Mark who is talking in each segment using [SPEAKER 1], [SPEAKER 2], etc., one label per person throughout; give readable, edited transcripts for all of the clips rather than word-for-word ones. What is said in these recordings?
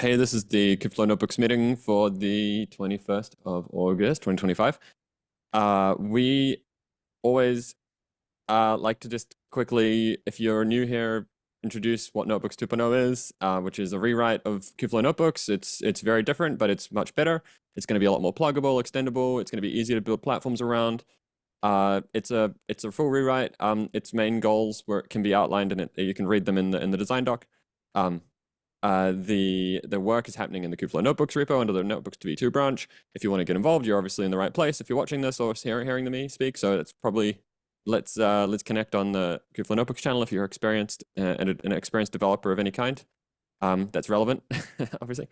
[SPEAKER 1] Hey, this is the Kubeflow Notebooks meeting for the 21st of August, 2025. We always like to just quickly, if you're new here, introduce what Notebooks 2.0 is, which is a rewrite of Kubeflow Notebooks. It's very different, but it's much better. It's going to be a lot more pluggable, extendable. It's going to be easier to build platforms around. It's a full rewrite. Its main goals can be outlined in it. You can read them in the design doc. The work is happening in the Kubeflow Notebooks repo under the Notebooks V2 branch. If you want to get involved, you're obviously in the right place if you're watching this or hearing me speak. So it's probably let's connect on the Kubeflow Notebooks channel if you're experienced and an experienced developer of any kind. That's relevant, obviously.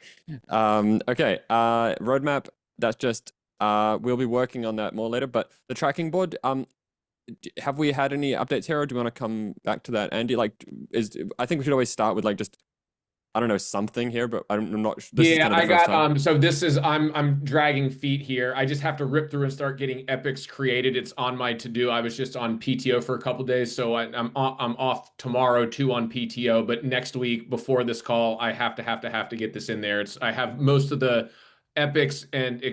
[SPEAKER 1] Okay, roadmap. That's just we'll be working on that more later. But the tracking board. Have we had any updates here, or do we want to come back to that, Andy? I think we should always start with just I don't know, something here, but I'm not. This is
[SPEAKER 2] Yeah,
[SPEAKER 1] kind of
[SPEAKER 2] I
[SPEAKER 1] the first
[SPEAKER 2] got
[SPEAKER 1] time.
[SPEAKER 2] so this is I'm dragging feet here. I just have to rip through and start getting epics created. It's on my to-do. I was just on PTO for a couple days, so I'm off tomorrow too on PTO, but next week before this call, I have to get this in there. I have most of the epics and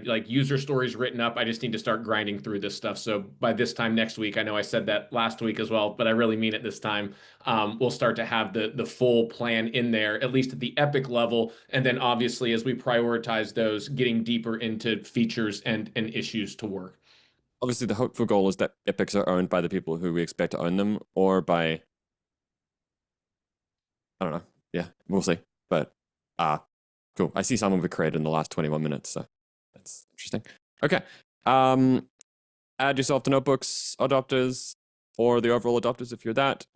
[SPEAKER 2] like user stories written up. I just need to start grinding through this stuff. So by this time next week, I know I said that last week as well, but I really mean it this time. We'll start to have the full plan in there, at least at the epic level. And then obviously, as we prioritize those, getting deeper into features and issues to work.
[SPEAKER 1] Obviously, the hopeful goal is that epics are owned by the people who we expect to own them, or by I don't know. Yeah, we'll see. But cool. I see some of it created in the last 21 minutes, so that's interesting. Okay. Add yourself to notebooks adopters or the overall adopters if you're that.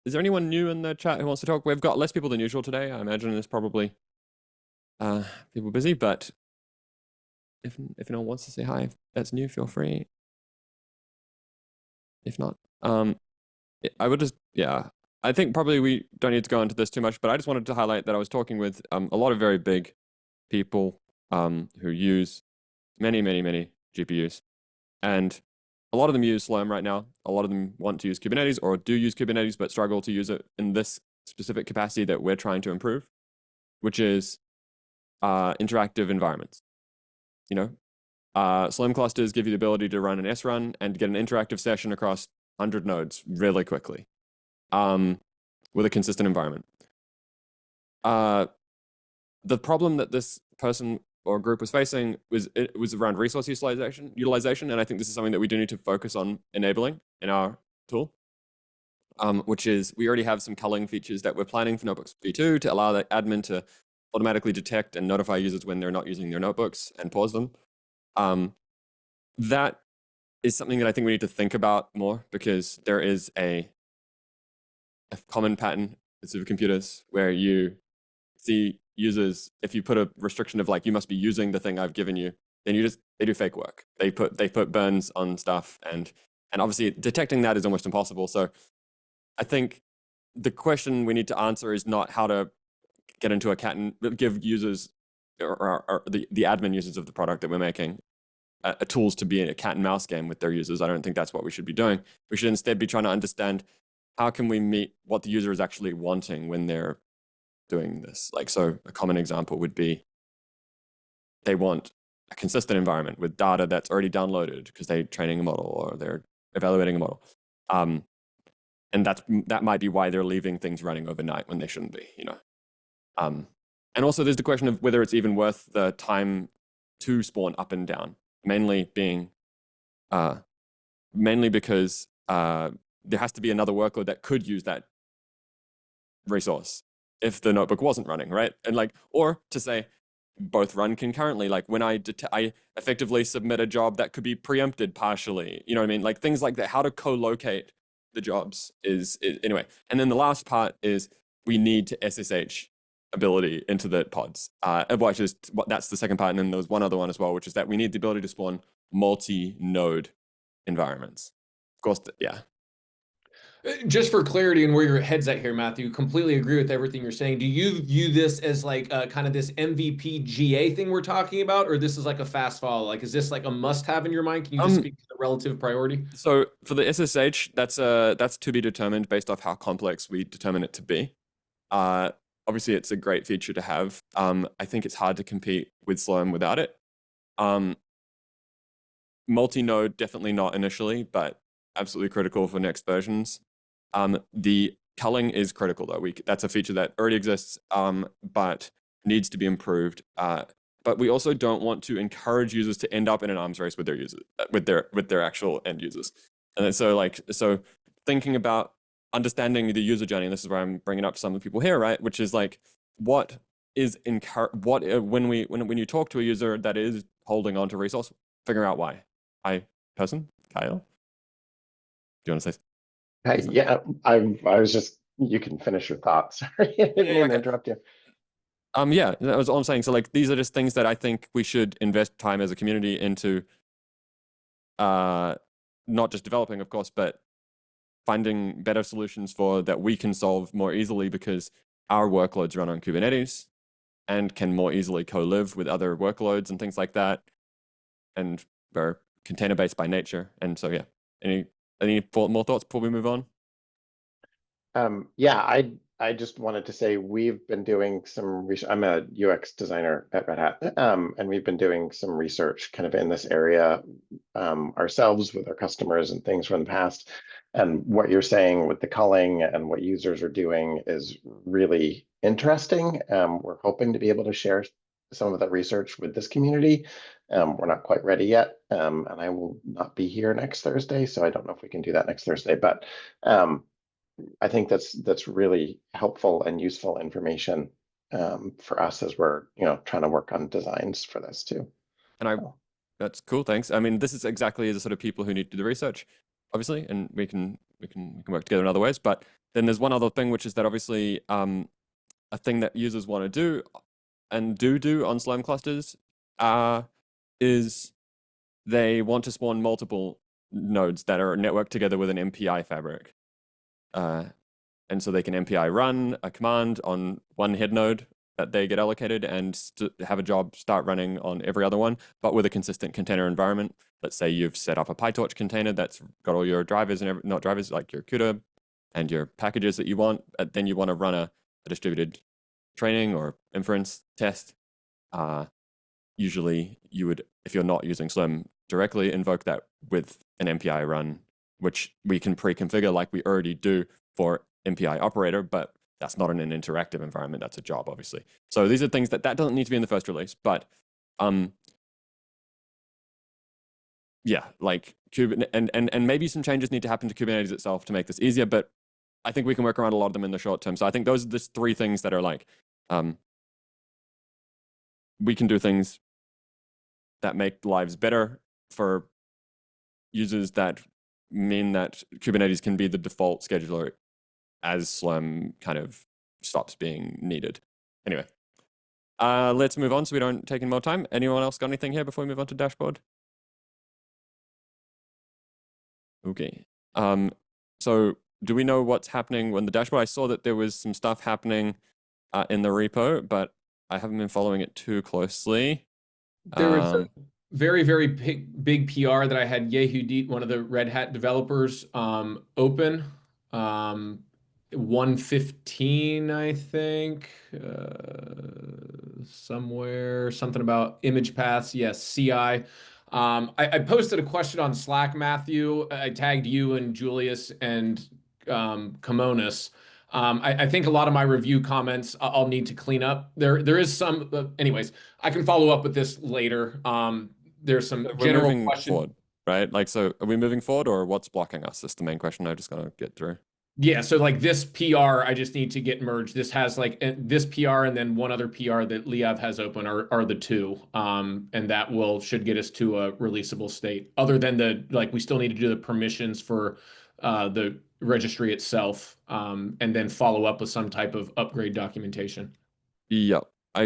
[SPEAKER 1] Is there anyone new in the chat who wants to talk? We've got less people than usual today. I imagine there's probably people busy, but if anyone wants to say hi, if that's new, feel free. If not, I would just, yeah, I think probably we don't need to go into this too much, but I just wanted to highlight that I was talking with a lot of very big people who use many GPUs, and a lot of them use Slurm right now. A lot of them want to use Kubernetes or do use Kubernetes, but struggle to use it in this specific capacity that we're trying to improve, which is interactive environments. You know, Slurm clusters give you the ability to run an srun and get an interactive session across 100 nodes really quickly with a consistent environment. The problem that this person or group was facing was around resource utilization, and I think this is something that we do need to focus on enabling in our tool, which is we already have some culling features that we're planning for Notebooks v2 to allow the admin to automatically detect and notify users when they're not using their notebooks and pause them. That is something that I think we need to think about more, because there is a common pattern in supercomputers where you see users, if you put a restriction of you must be using the thing I've given you, then they do fake work. They put burns on stuff, and obviously detecting that is almost impossible. So I think the question we need to answer is not how to get into a cat and give users or the admin users of the product that we're making tools to be in a cat and mouse game with their users. I don't think that's what we should be doing. We should instead be trying to understand how can we meet what the user is actually wanting when they're doing this. So a common example would be they want a consistent environment with data that's already downloaded because they're training a model or they're evaluating a model. And that might be why they're leaving things running overnight when they shouldn't be, and also there's the question of whether it's even worth the time to spawn up and down, mainly because there has to be another workload that could use that resource if the notebook wasn't running, right? And or to say both run concurrently, when I effectively submit a job that could be preempted partially, you know what I mean? Things like that, how to co-locate the jobs is anyway. And then the last part is we need to SSH ability into the pods. That's the second part. And then there was one other one as well, which is that we need the ability to spawn multi-node environments. Of course, yeah.
[SPEAKER 2] Just for clarity and where your head's at here, Matthew, completely agree with everything you're saying. Do you view this as kind of this MVP GA thing we're talking about, or this is a fast follow? Is this a must-have in your mind? Can you just speak to the relative priority?
[SPEAKER 1] So for the SSH, that's to be determined based off how complex we determine it to be. obviously it's a great feature to have. I think it's hard to compete with Slurm without it. Multi-node, definitely not initially, but absolutely critical for next versions. The culling is critical though. That's a feature that already exists, but needs to be improved. But we also don't want to encourage users to end up in an arms race with their users, with their actual end users. And so thinking about understanding the user journey, and this is where I'm bringing up some of the people here, right? Which is like, what is when you talk to a user that is holding on to resource, figure out why. Person, Kyle, do you want to say something?
[SPEAKER 3] Yeah, I was just, you can finish your thoughts. Sorry, I didn't mean to interrupt you.
[SPEAKER 1] Yeah, that was all I'm saying. So like, these are just things that I think we should invest time as a community into, not just developing, of course, but finding better solutions for that we can solve more easily, because our workloads run on Kubernetes and can more easily co-live with other workloads and things like that. And we're container-based by nature. And so, yeah, any more thoughts before we move on?
[SPEAKER 3] Yeah, I just wanted to say we've been doing some research. I'm a UX designer at Red Hat, and we've been doing some research kind of in this area ourselves with our customers and things from the past. And what you're saying with the culling and what users are doing is really interesting. We're hoping to be able to share some of that research with this community. We're not quite ready yet, and I will not be here next Thursday, so I don't know if we can do that next Thursday, but I think that's really helpful and useful information for us as we're trying to work on designs for this too.
[SPEAKER 1] And that's cool. Thanks. I mean, this is exactly the sort of people who need to do the research, obviously, and we can work together in other ways. But then there's one other thing, which is that obviously a thing that users want to do and do on Slurm clusters is they want to spawn multiple nodes that are networked together with an MPI fabric. And so they can MPI run a command on one head node that they get allocated and have a job start running on every other one, but with a consistent container environment. Let's say you've set up a PyTorch container that's got all your drivers and not drivers, like your CUDA and your packages that you want. Then you want to run a distributed training or inference test. Usually you would, if you're not using Slurm directly, invoke that with an MPI run, which we can pre-configure like we already do for MPI operator, but that's not in an interactive environment. That's a job, obviously. So these are things that doesn't need to be in the first release, but yeah, like and maybe some changes need to happen to Kubernetes itself to make this easier, but I think we can work around a lot of them in the short term. So I think those are just three things that are like, we can do things that make lives better for users that mean that Kubernetes can be the default scheduler as Slurm kind of stops being needed. Anyway, let's move on so we don't take any more time. Anyone else got anything here before we move on to dashboard? Okay. So do we know what's happening when the dashboard? I saw that there was some stuff happening in the repo, but I haven't been following it too closely.
[SPEAKER 2] There was a very, very big PR that I had Yehudit, one of the Red Hat developers, open. 115, I think, somewhere, something about image paths. Yes, CI. I posted a question on Slack, Matthew. I tagged you and Julius and Kimonis. I think a lot of my review comments I'll need to clean up. There is some, anyways, I can follow up with this later. There's some general question.
[SPEAKER 1] Forward, right? Like, so are we moving forward, or what's blocking us? That's the main question I just gotta get through.
[SPEAKER 2] Yeah, so like this PR, I just need to get merged. This has like this PR and then one other PR that Liav has open are the two. And that should get us to a releasable state. Other than we still need to do the permissions for the registry itself, and then follow up with some type of upgrade documentation.
[SPEAKER 1] Yeah,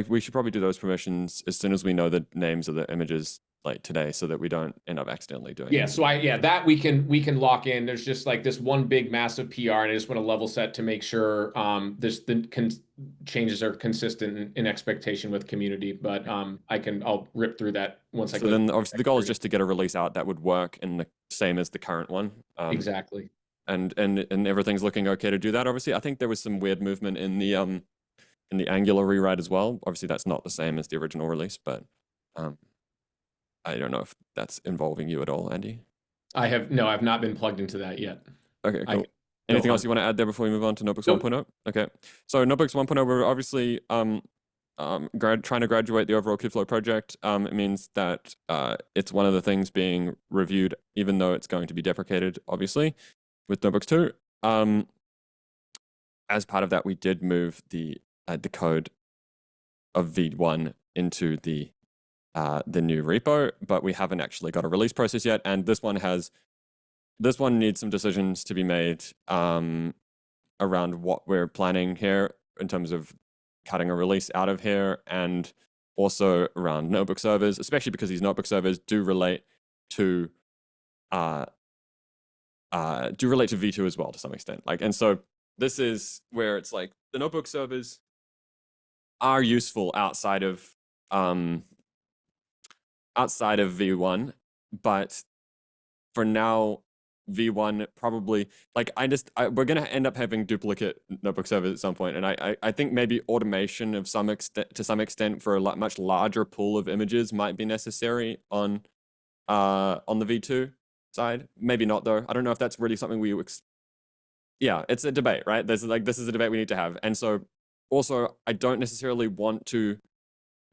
[SPEAKER 1] we should probably do those permissions as soon as we know the names of the images, like today, so that we don't end up accidentally doing.
[SPEAKER 2] Yeah, so that we can lock in. There's just like this one big massive PR, and I just want to level set to make sure the changes are consistent in expectation with community. But I'll rip through that once I go.
[SPEAKER 1] So then obviously the goal is just to get a release out that would work in the same as the current one.
[SPEAKER 2] Exactly.
[SPEAKER 1] And everything's looking okay to do that. Obviously, I think there was some weird movement in the in the Angular rewrite as well. Obviously, that's not the same as the original release, but I don't know if that's involving you at all, Andy.
[SPEAKER 2] I've not been plugged into that yet.
[SPEAKER 1] Okay,
[SPEAKER 2] I
[SPEAKER 1] cool.
[SPEAKER 2] go
[SPEAKER 1] Anything else
[SPEAKER 2] on.
[SPEAKER 1] you want to add there before we move on to Notebooks
[SPEAKER 2] Nope.
[SPEAKER 1] 1.0? Okay, so Notebooks 1.0, we're obviously trying to graduate the overall Kubeflow project. It means that it's one of the things being reviewed, even though it's going to be deprecated, obviously, with Notebooks 2. As part of that, we did move the code of V1 into the new repo, but we haven't actually got a release process yet. And this one needs some decisions to be made around what we're planning here in terms of cutting a release out of here, and also around notebook servers, especially because these notebook servers do relate to V2 as well to some extent. Like, and so this is where it's like the notebook servers are useful outside of V1, but for now, V1 probably, like, we're gonna end up having duplicate notebook servers at some point, and I think maybe automation of to some extent for a much larger pool of images might be necessary on the V2 side. Maybe not though. I don't know if that's really something yeah, it's a debate, right? This is a debate we need to have. And so also, I don't necessarily want to,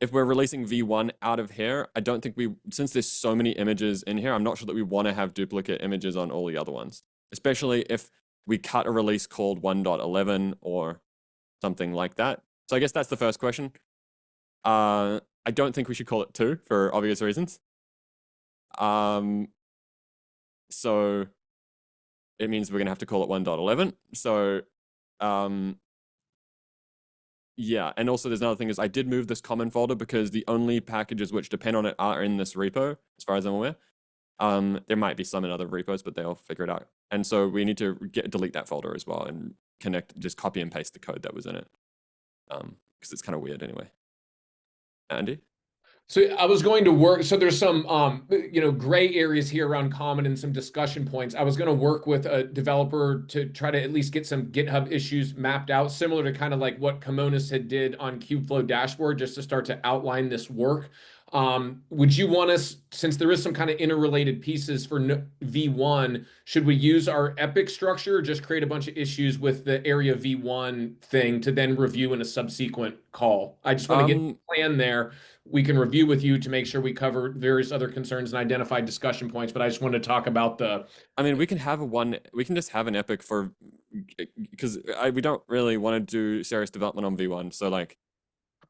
[SPEAKER 1] if we're releasing V1 out of here, I don't think since there's so many images in here, I'm not sure that we want to have duplicate images on all the other ones, especially if we cut a release called 1.11 or something like that. So I guess that's the first question. I don't think we should call it 2 for obvious reasons. So it means we're going to have to call it 1.11. So, yeah, and also there's another thing is I did move this common folder because the only packages which depend on it are in this repo, as far as I'm aware. There might be some in other repos, but they'll figure it out. And so we need to delete that folder as well and just copy and paste the code that was in it. Because it's kind of weird anyway. Andy?
[SPEAKER 2] So I was going to work. So there's some, gray areas here around common and some discussion points. I was going to work with a developer to try to at least get some GitHub issues mapped out, similar to kind of like what Kimonis had did on Kubeflow dashboard, just to start to outline this work. Would you want us, since there is some kind of interrelated pieces for V1, should we use our epic structure or just create a bunch of issues with the area V1 thing to then review in a subsequent call? I just want to get a plan there. We can review with you to make sure we cover various other concerns and identify discussion points, but I just wanted to talk about
[SPEAKER 1] I mean, we can just have an epic because we don't really want to do serious development on V1. So like,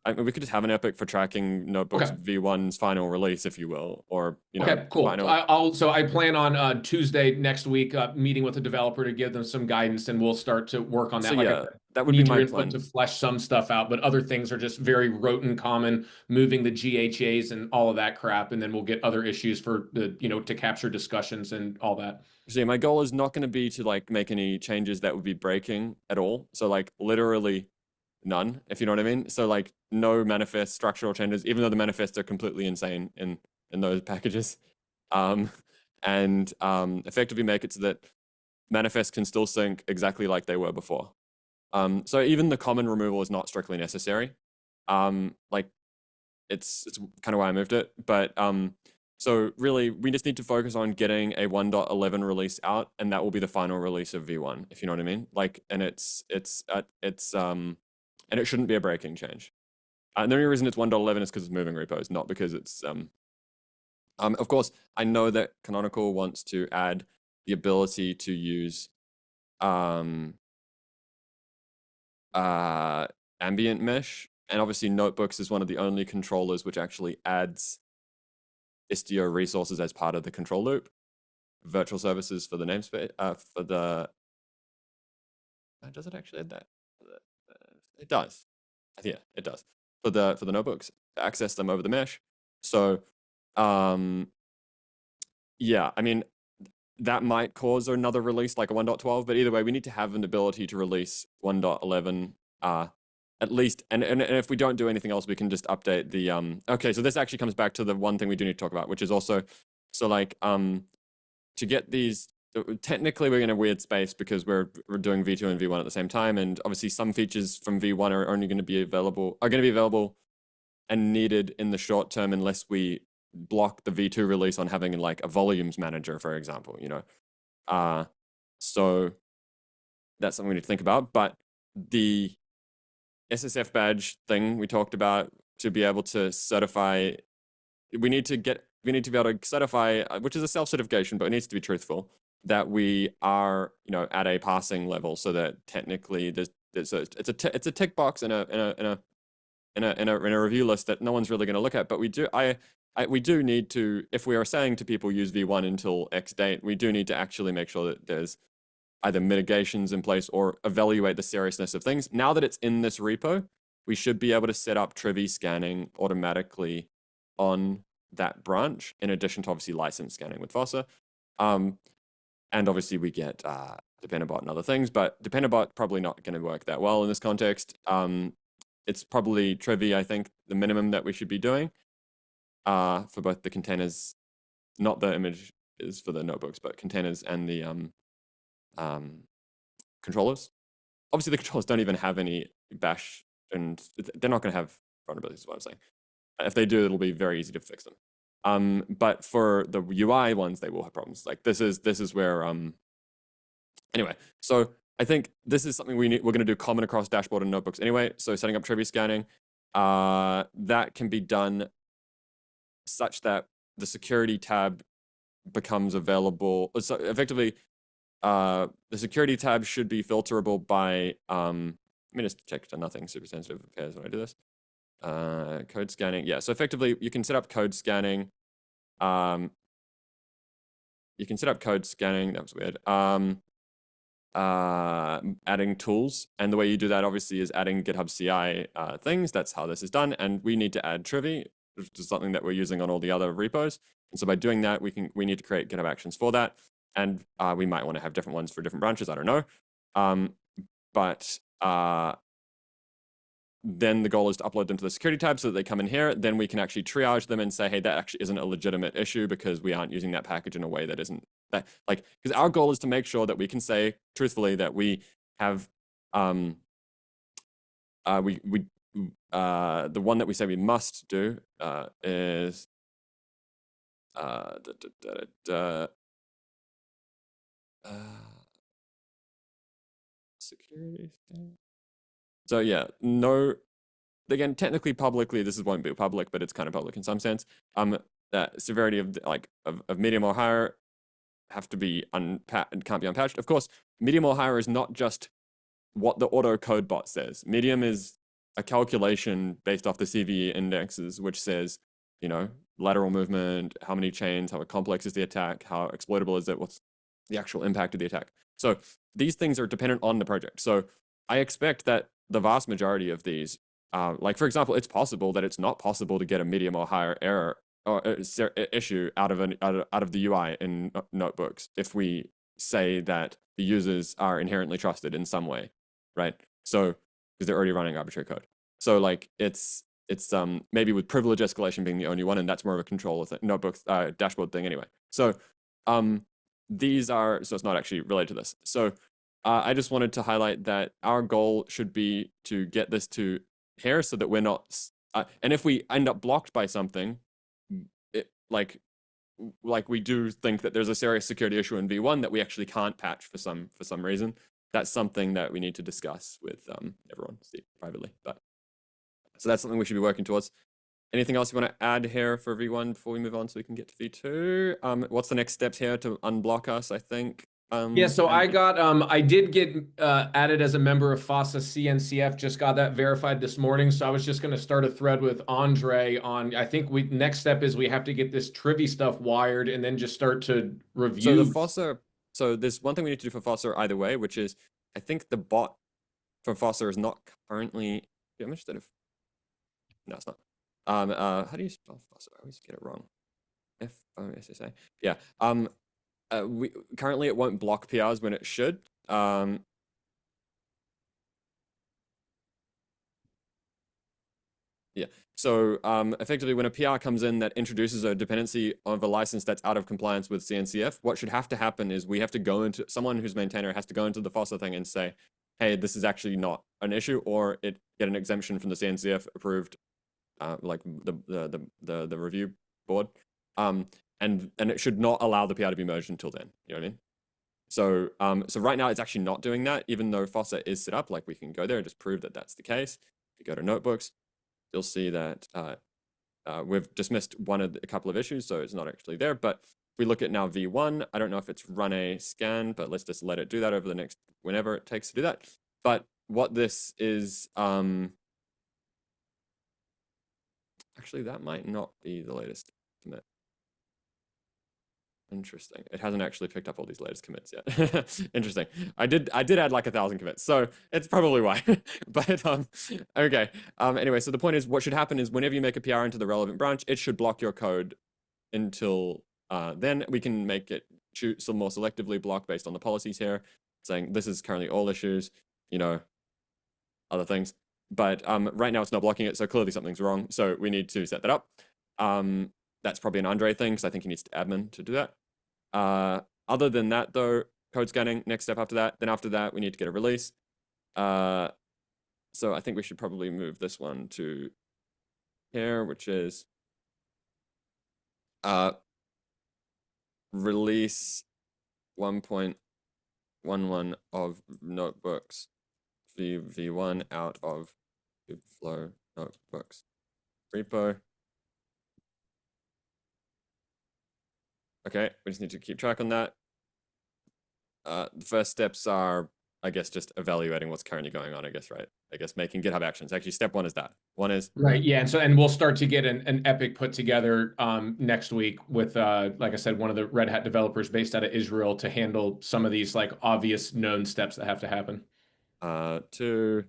[SPEAKER 1] we could just have an epic for tracking Notebooks V1's final release, if you will, or
[SPEAKER 2] Okay, cool.
[SPEAKER 1] Final...
[SPEAKER 2] So I plan on Tuesday next week meeting with the developer to give them some guidance, and we'll start to work on that.
[SPEAKER 1] So
[SPEAKER 2] like
[SPEAKER 1] yeah, that would be my plan
[SPEAKER 2] to flesh some stuff out, but other things are just very rote and common, moving the GHAs and all of that crap, and then we'll get other issues for the to capture discussions and all that.
[SPEAKER 1] So yeah, my goal is not going to be to like make any changes that would be breaking at all. So like literally none, if you know what I mean. So like no manifest structural changes, even though the manifests are completely insane in those packages, and effectively make it so that manifests can still sync exactly like they were before. So even the common removal is not strictly necessary. Like it's kind of why I moved it, but so really we just need to focus on getting a 1.11 release out, and that will be the final release of V1, if you know what I mean. Like, and and it shouldn't be a breaking change. And the only reason it's 1.11 is because it's moving repos, not because it's of course, I know that Canonical wants to add the ability to use ambient mesh, and obviously Notebooks is one of the only controllers which actually adds Istio resources as part of the control loop. Virtual services for the namespace, for the... Does it actually add that? It does. Yeah, it does. For the notebooks, access them over the mesh. So, yeah, I mean, that might cause another release like a 1.12, but either way, we need to have an ability to release 1.11 at least. And if we don't do anything else, we can just update the okay, so this actually comes back to the one thing we do need to talk about, which is also, so like to get these technically we're in a weird space because we're doing V2 and V1 at the same time, and obviously some features from V1 are only going to be available and needed in the short term unless we block the V2 release on having like a volumes manager, for example, you know. So that's something we need to think about. But the SSF badge thing we talked about, to be able to certify, we need to be able to certify, which is a self-certification, but it needs to be truthful, that we are, you know, at a passing level, so that technically it's a tick box in a review list that no one's really going to look at. But we do need to, if we are saying to people use V1 until X date, we do need to actually make sure that there's either mitigations in place or evaluate the seriousness of things. Now that it's in this repo, we should be able to set up Trivy scanning automatically on that branch, in addition to obviously license scanning with Fossa. And obviously we get Dependabot and other things, but Dependabot probably not going to work that well in this context. It's probably Trivy, I think, the minimum that we should be doing for both the containers, not the image is for the notebooks, but containers and the controllers. Obviously, the controllers don't even have any bash, and they're not going to have vulnerabilities, is what I'm saying. If they do, it'll be very easy to fix them. But for the UI ones, they will have problems. Like this is where anyway. So I think this is something we're going to do common across dashboard and notebooks anyway. So setting up Trivy scanning, that can be done such that the security tab becomes available. So effectively, the security tab should be filterable by, let me just check to nothing super sensitive appears when I do this. Code scanning. Yeah, so effectively you can set up code scanning. You can set up code scanning. That was weird. Adding tools. And the way you do that obviously is adding GitHub CI things. That's how this is done. And we need to add Trivy, which is something that we're using on all the other repos. And so by doing that, we need to create GitHub actions for that. And we might want to have different ones for different branches. I don't know. But then the goal is to upload them to the security tab so that they come in here. Then we can actually triage them and say, hey, that actually isn't a legitimate issue because we aren't using that package in a way that isn't that, like, because our goal is to make sure that we can say truthfully that we have the one that we say we must do is security. So yeah, no, again, technically publicly, this won't be public, but it's kind of public in some sense. That severity of of medium or higher have to be can't be unpatched. Of course, medium or higher is not just what the auto code bot says. Medium is a calculation based off the CVE indexes, which says, you know, lateral movement, how many chains, how complex is the attack, how exploitable is it, what's the actual impact of the attack. So these things are dependent on the project. So I expect that the vast majority of these, like for example, it's possible that it's not possible to get a medium or higher error or issue out of the UI in notebooks if we say that the users are inherently trusted in some way, right? So because they're already running arbitrary code. So like it's maybe with privilege escalation being the only one, and that's more of a controller thing, notebooks dashboard thing anyway. So these are, so it's not actually related to this. So I just wanted to highlight that our goal should be to get this to here so that we're not, and if we end up blocked by something, like we do think that there's a serious security issue in V1 that we actually can't patch for some reason. That's something that we need to discuss with everyone privately. But so that's something we should be working towards. Anything else you want to add here for V1 before we move on so we can get to V2? What's the next steps here to unblock us, I think?
[SPEAKER 2] Yeah, so I got I did get added as a member of Fossa CNCF, just got that verified this morning. So I was just going to start a thread with Andre on, I think next step is we have to get this Trivy stuff wired and then just start to review.
[SPEAKER 1] So the Fossa, so there's one thing we need to do for Fossa either way, which is I think the bot for Fossa is not currently, yeah, I'm interested if, no, it's not. How do you spell Fossa? I always get it wrong. F-O-S-S-A. Yeah. We currently it won't block PRs when it should. Yeah. So effectively, when a PR comes in that introduces a dependency of a license that's out of compliance with CNCF, what should have to happen is we have to go into someone who's maintainer has to go into the FOSSA thing and say, hey, this is actually not an issue, or it get an exemption from the CNCF approved, like the review board, and it should not allow the PR to be merged until then. You know what I mean? So so right now it's actually not doing that, even though FOSSA is set up. Like we can go there and just prove that that's the case. If you go to notebooks, you'll see that we've dismissed a couple of issues, so it's not actually there. But if we look at now V1, I don't know if it's run a scan, but let's just let it do that over the next whenever it takes to do that. But what this is, actually that might not be the latest commit. Interesting. It hasn't actually picked up all these latest commits yet. Interesting. I did add like 1,000 commits, so it's probably why. But okay. Anyway, so the point is, what should happen is whenever you make a PR into the relevant branch, it should block your code until then we can make it shoot some more selectively block based on the policies here, saying this is currently all issues, you know, other things. But right now it's not blocking it, so clearly something's wrong. So we need to set that up. That's probably an Andre thing, because I think he needs to admin to do that. Other than that, though, code scanning, next step after that. Then after that, we need to get a release. So I think we should probably move this one to here, which is release 1.11 of notebooks v1 out of Kubeflow notebooks repo. Okay, we just need to keep track on that. The first steps are, I guess, just evaluating what's currently going on, I guess, right? I guess making GitHub actions. Actually, step one is that. One is
[SPEAKER 2] right, yeah, and we'll start to get an epic put together next week with like I said, one of the Red Hat developers based out of Israel to handle some of these like obvious known steps that have to happen.
[SPEAKER 1] To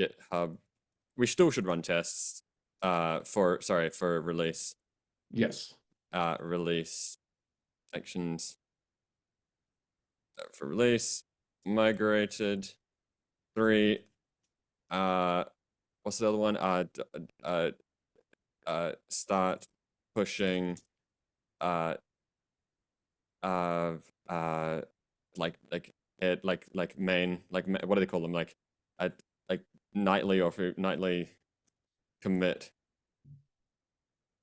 [SPEAKER 1] GitHub, we still should run tests for release.
[SPEAKER 2] Yes.
[SPEAKER 1] Release actions for release migrated 3. What's the other one? Start pushing main, what do they call them, like nightly or nightly commit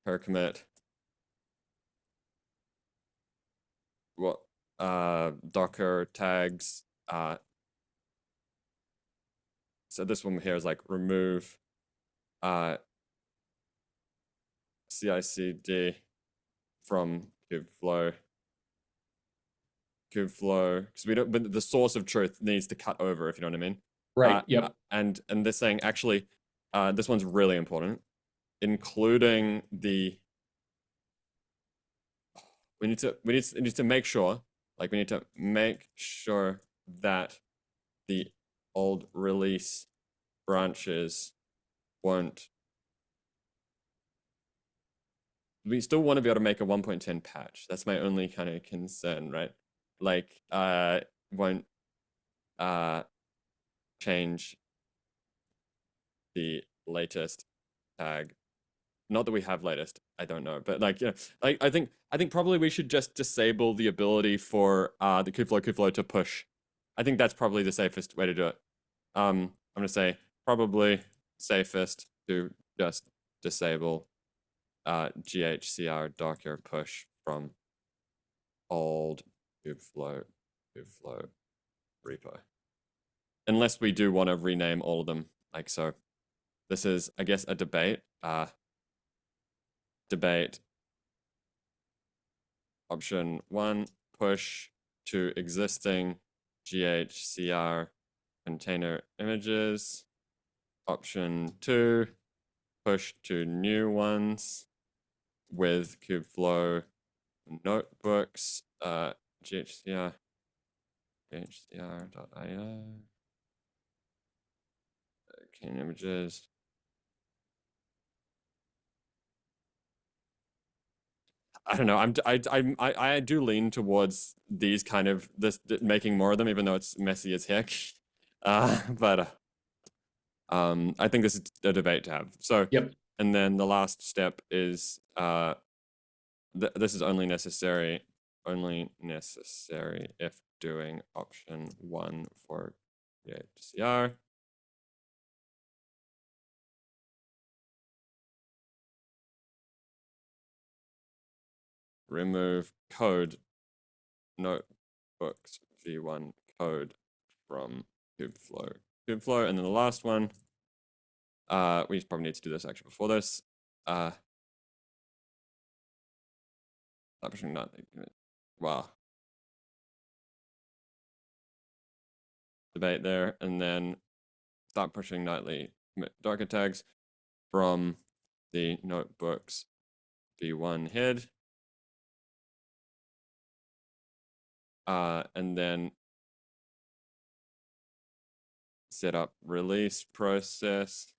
[SPEAKER 1] per commit. What Docker tags. So this one here is like remove CI/CD from Kubeflow, because we don't. But the source of truth needs to cut over, if you know what I mean.
[SPEAKER 2] Right. Yep.
[SPEAKER 1] And they're saying actually, this one's really important, including the. We need to make sure, like we need to make sure that the old release branches won't. We still want to be able to make a 1.10 patch. That's my only kind of concern, right? Like, won't change the latest tag. Not that we have latest, I don't know, but like, you know, like I think probably we should just disable the ability for the Kubeflow to push. I think that's probably the safest way to do it. I'm gonna say probably safest to just disable GHCR Docker push from old Kubeflow repo, unless we do want to rename all of them. Like, so this is, I guess, a debate. Debate option 1, push to existing GHCR container images. Option 2, push to new ones with Kubeflow notebooks. GHCR.io. Container images. I don't know. I do lean towards these kind of making more of them, even though it's messy as heck. But I think this is a debate to have. So
[SPEAKER 2] Yep.
[SPEAKER 1] and then the last step is this is only necessary if doing option 1 for CR. Remove code notebooks v1 code from Kubeflow. And then the last one, we probably need to do this actually before this. Wow. Debate there, and then start pushing nightly Docker tags from the notebooks v1 head. And then set up release process,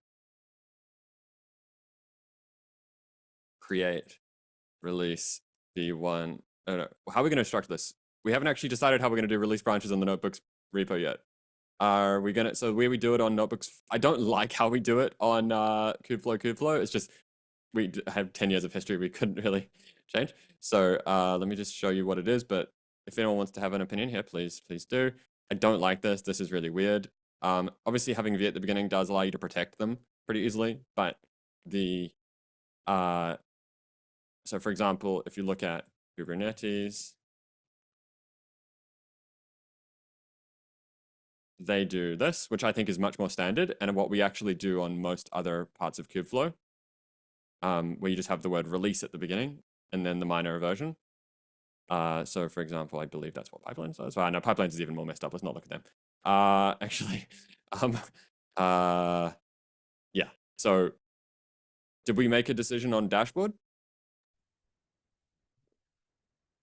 [SPEAKER 1] create release v1. How are we going to structure this? We haven't actually decided how we're going to do release branches on the notebooks repo yet. Are we going to, so where we do it on notebooks, I don't like how we do it on Kubeflow. It's just, we have 10 years of history we couldn't really change. So let me just show you what it is, but if anyone wants to have an opinion here, please do. I don't like this. This is really weird. Obviously having v at the beginning does allow you to protect them pretty easily, but the so for example, if you look at Kubernetes, they do this, which I think is much more standard, and what we actually do on most other parts of Kubeflow, where you just have the word release at the beginning and then the minor version. So for example, I believe that's what pipelines does. Well, no, pipelines is even more messed up. Let's not look at them. Actually, yeah. So did we make a decision on dashboard?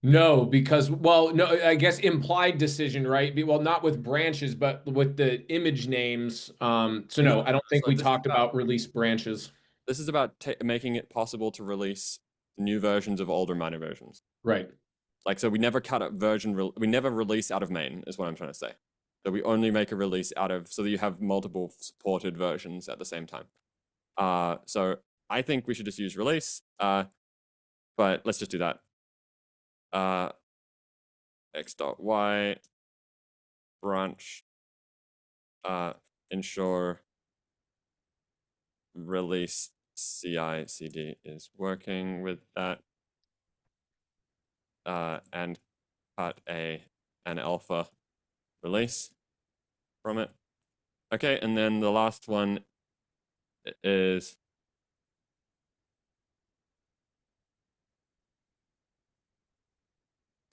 [SPEAKER 2] No, because, well, no, I guess implied decision, right? Well, not with branches, but with the image names. So no, I don't think we talked about release branches.
[SPEAKER 1] This is about making it possible to release new versions of older minor versions.
[SPEAKER 2] Right.
[SPEAKER 1] Like, so we never cut a version, we never release out of main, is what I'm trying to say. So we only make a release out of, so that you have multiple supported versions at the same time. So I think we should just use release, but let's just do that. X.Y branch ensure release CI/CD is working with that, and cut an alpha release from it. Okay, and then the last one is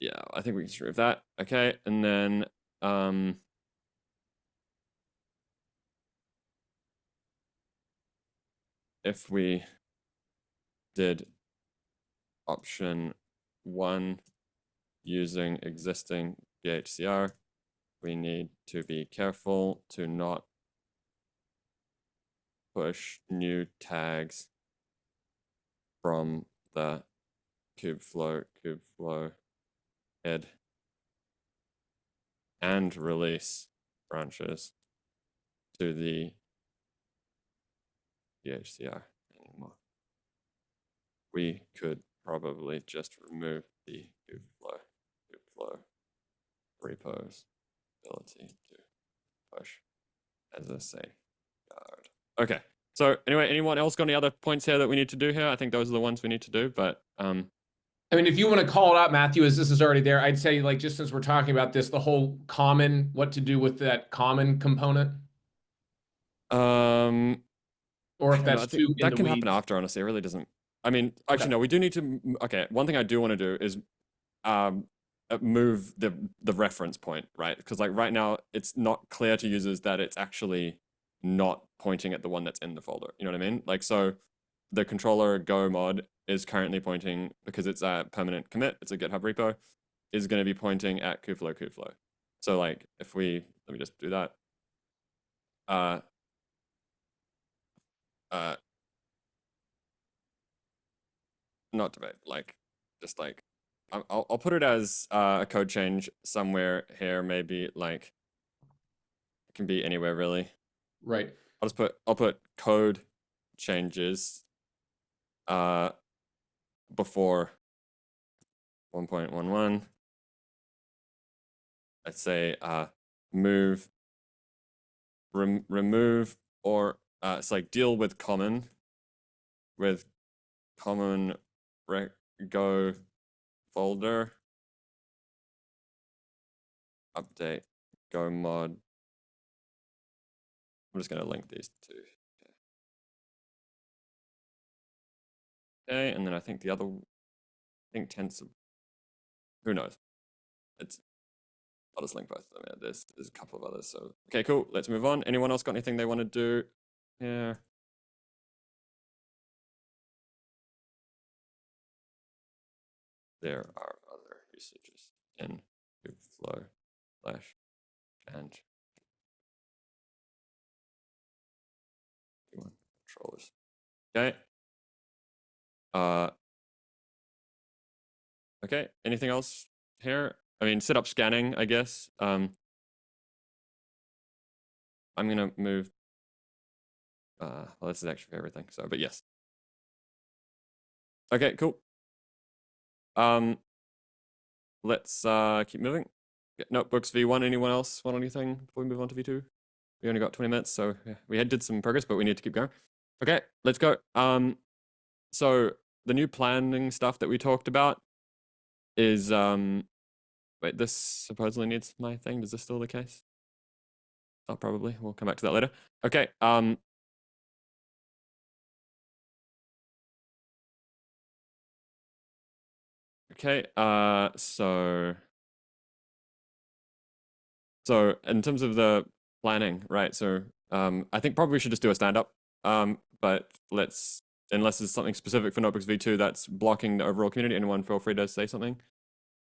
[SPEAKER 1] yeah, I think we can just remove that. Okay, and then if we did option 1 using existing DHCR, we need to be careful to not push new tags from the Kubeflow head and release branches to the DHCR anymore. We could probably just remove the Kubeflow repos ability to push as a safeguard. Okay. So anyway, anyone else got any other points here that we need to do here? I think those are the ones we need to do, but
[SPEAKER 2] I mean, if you want to call it out, Matthew, as this is already there, I'd say, like, just since we're talking about this, the whole common, what to do with that common component. Or if that's too
[SPEAKER 1] that can happen after, honestly. It really doesn't. I mean, actually, no, we do need to. Okay, one thing I do want to do is move the reference point, right? Because like right now, it's not clear to users that it's actually not pointing at the one that's in the folder. You know what I mean? Like, so the controller go mod is currently pointing, because it's a permanent commit, it's a GitHub repo, is going to be pointing at Kubeflow. So like, if we, let me just do that. Not debate, like, just like, I'll put it as a code change somewhere here, maybe like, it can be anywhere really.
[SPEAKER 2] Right.
[SPEAKER 1] I'll put code changes before 1.11. Let's say remove, or it's like deal with common go folder, update go mod. I'm just going to link these two. Okay, and then I think the other, I think Tensor, who knows? I'll just link both of them. Yeah, there's a couple of others. So okay, cool. Let's move on. Anyone else got anything they want to do? Yeah. There are other usages in Kubeflow and controllers. Okay. Okay. Anything else here? I mean, set up scanning, I guess. I'm gonna move. Well, this is actually everything. So, but yes. Okay. Cool. Let's keep moving. Notebooks V1. Anyone else want anything before we move on to V2? We only got 20 minutes, so yeah, we did some progress, but we need to keep going. Okay, let's go. So the new planning stuff that we talked about is wait, this supposedly needs my thing. Is this still the case? Oh, probably. We'll come back to that later. Okay. Okay. So in terms of the planning, right? So I think probably we should just do a stand-up. But let's, unless there's something specific for Notebooks V2 that's blocking the overall community, anyone feel free to say something.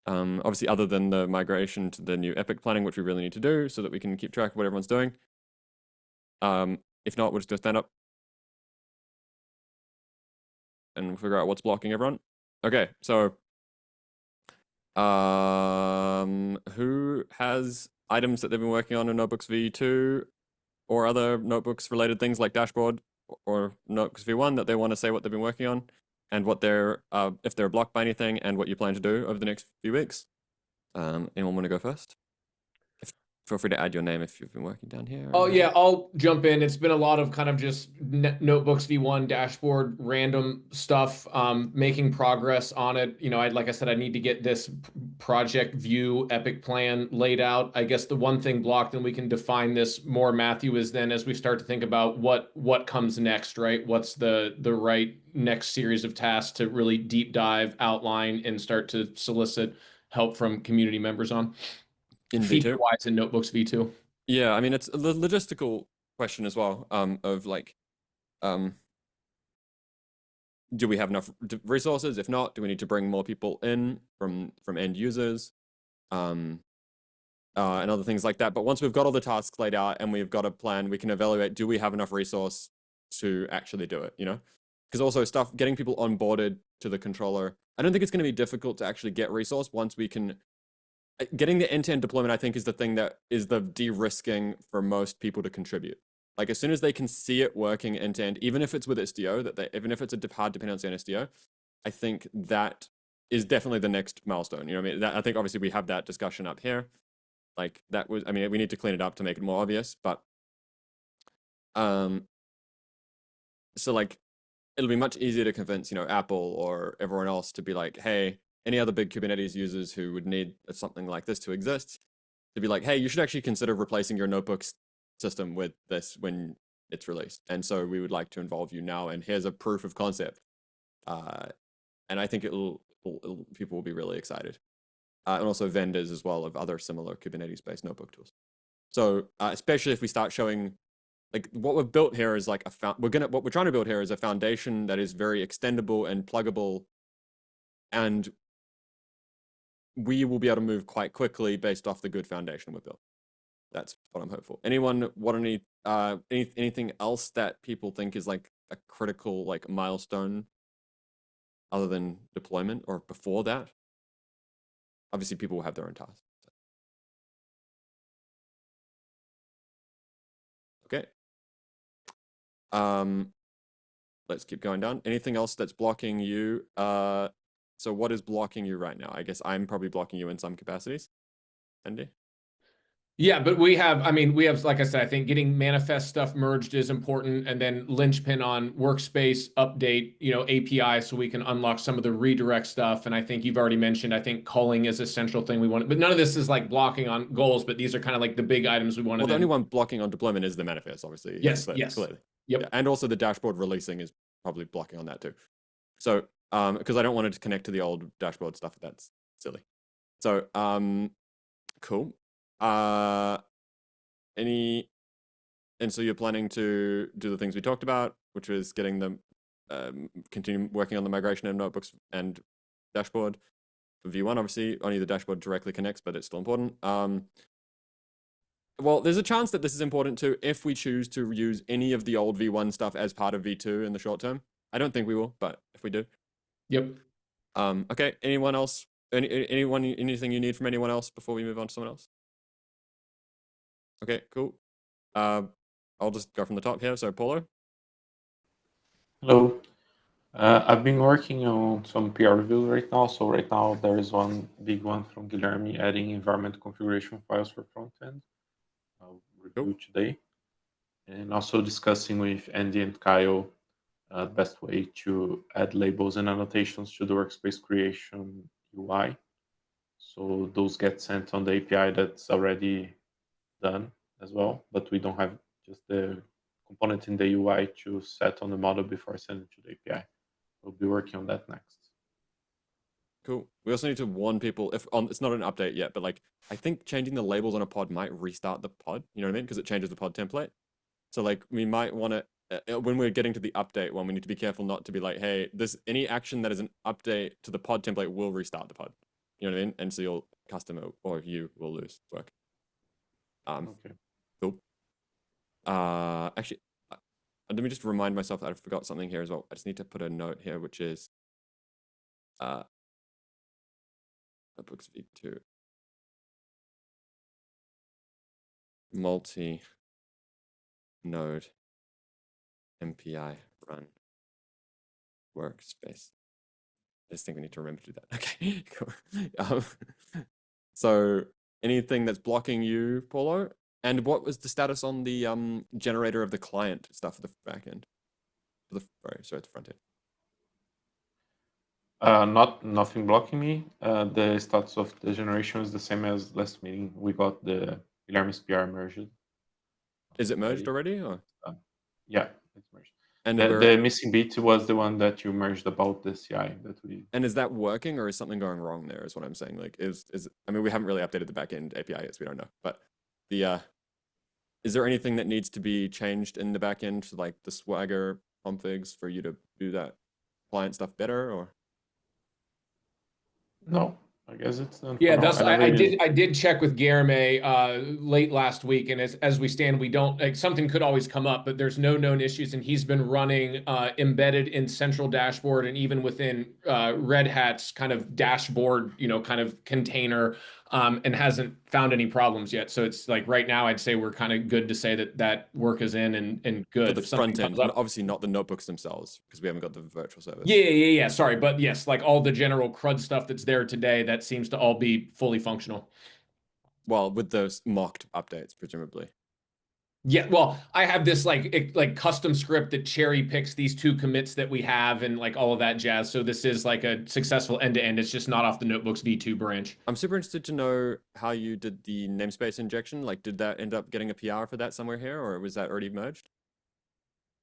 [SPEAKER 1] Obviously, other than the migration to the new Epic planning, which we really need to do so that we can keep track of what everyone's doing. If not, we'll just do a stand-up and we'll figure out what's blocking everyone. Okay, so who has items that they've been working on in Notebooks V2 or other notebooks related things like Dashboard or Notebooks V1 that they want to say what they've been working on and what they're, if they're blocked by anything, and what you plan to do over the next few weeks? Anyone want to go first? Feel free to add your name if you've been working down here.
[SPEAKER 2] Oh yeah, I'll jump in. It's been a lot of kind of just notebooks V1 dashboard random stuff, making progress on it. You know, like I said, I need to get this project view epic plan laid out. I guess the one thing blocked, and we can define this more, Matthew, is then as we start to think about what comes next, right? What's the right next series of tasks to really deep dive, outline, and start to solicit help from community members on
[SPEAKER 1] in V2
[SPEAKER 2] feature-wise in notebooks V2.
[SPEAKER 1] Yeah, I mean, it's the logistical question as well, of like, do we have enough resources? If not, do we need to bring more people in from end users, and other things like that? But once we've got all the tasks laid out and we've got a plan, we can evaluate, do we have enough resource to actually do it, you know? Because also getting people onboarded to the controller, I don't think it's going to be difficult to actually get resource once we can. Getting the end-to-end deployment, I think, is the thing that is the de-risking for most people to contribute. Like, as soon as they can see it working end-to-end, even if it's with Istio, even if it's a hard dependency on Istio, I think that is definitely the next milestone. You know what I mean? I think obviously we have that discussion up here. Like, that was, I mean, we need to clean it up to make it more obvious, but so like, it'll be much easier to convince, you know, Apple or everyone else to be like, hey, any other big Kubernetes users who would need something like this to exist, to be like, hey, you should actually consider replacing your notebooks system with this when it's released. And so we would like to involve you now, and here's a proof of concept. And I think people will be really excited. And also vendors as well of other similar Kubernetes-based notebook tools. So especially if we start showing, like, what we've built here is like what we're trying to build here is a foundation that is very extendable and pluggable, and we will be able to move quite quickly based off the good foundation we built. That's what I'm hopeful. Anyone want anything else that people think is like a critical like milestone other than deployment or before that? Obviously, people will have their own tasks. Okay. let's keep going down. Anything else that's blocking you? So what is blocking you right now? I guess I'm probably blocking you in some capacities. Andy?
[SPEAKER 2] Yeah, but we have, like I said, I think getting manifest stuff merged is important, and then linchpin on workspace update, API, so we can unlock some of the redirect stuff. And I think you've already mentioned, I think culling is a central thing we want, but none of this is like blocking on goals, but these are kind of like the big items we want to
[SPEAKER 1] Well, the only one blocking on deployment is the manifest, obviously.
[SPEAKER 2] Yes,
[SPEAKER 1] Clearly.
[SPEAKER 2] Yep.
[SPEAKER 1] Yeah, and also the dashboard releasing is probably blocking on that too. So, because I don't want it to connect to the old dashboard stuff, that's silly. So, cool. And so you're planning to do the things we talked about, which was getting them, continue working on the migration of notebooks and dashboard. For V1, obviously, only the dashboard directly connects, but it's still important. Well, there's a chance that this is important too if we choose to use any of the old V1 stuff as part of V2 in the short term. I don't think we will, but if we do.
[SPEAKER 2] Yep.
[SPEAKER 1] Okay, anyone else? Anything you need from anyone else before we move on to someone else? Okay, cool. I'll just go from the top here. So, Paulo?
[SPEAKER 4] Hello. I've been working on some PR reviews right now. So right now there is one big one from Guilherme adding environment configuration files for frontend. I'll review today. And also discussing with Andy and Kyle the best way to add labels and annotations to the workspace creation UI. So those get sent on the API that's already done as well, but we don't have just the component in the UI to set on the model before sending to the API. We'll be working on that next.
[SPEAKER 1] Cool. We also need to warn people if it's not an update yet, but like I think changing the labels on a pod might restart the pod. You know what I mean? Because it changes the pod template. So like we might want to when we're getting to the update one, we need to be careful not to be like, hey, any action that is an update to the pod template will restart the pod. You know what I mean? And so your customer or you will lose work.
[SPEAKER 4] Okay.
[SPEAKER 1] Cool. Actually, let me just remind myself that I forgot something here as well. I just need to put a note here, which is notebooks v2 multi node MPI run workspace. I just think we need to remember to do that. Okay, cool. So anything that's blocking you, Paulo? And what was the status on the generator of the client stuff at the back end? Sorry, at the front end.
[SPEAKER 4] Nothing blocking me. The status of the generation is the same as last meeting. We got the Guilherme's PR merged.
[SPEAKER 1] Is it merged already? Or?
[SPEAKER 4] Yeah, it's merged.
[SPEAKER 1] And
[SPEAKER 4] the missing bit was the one that you merged about the CI that we.
[SPEAKER 1] And is that working, or is something going wrong there? Is what I'm saying. Like, I mean, we haven't really updated the backend API yet, so we don't know. But is there anything that needs to be changed in the backend, like the Swagger configs, for you to do that client stuff better, or?
[SPEAKER 4] No, I guess it's done.
[SPEAKER 2] Yeah, I did check with Guilherme late last week, and as we stand, we don't like something could always come up, but there's no known issues, and he's been running embedded in central dashboard and even within Red Hat's kind of dashboard, kind of container, and hasn't found any problems yet. So it's like right now, I'd say we're kind of good to say that work is in and good.
[SPEAKER 1] For the front end, obviously not the notebooks themselves, because we haven't got the virtual service.
[SPEAKER 2] Yeah. Sorry, but yes, like all the general CRUD stuff that's there today, that seems to all be fully functional.
[SPEAKER 1] Well, with those mocked updates, presumably.
[SPEAKER 2] Yeah, well, I have this like custom script that cherry picks these two commits that we have and like all of that jazz. So this is like a successful end-to-end. It's just not off the notebooks v2 branch.
[SPEAKER 1] I'm super interested to know how you did the namespace injection. Like, did that end up getting a PR for that somewhere here, or was that already merged?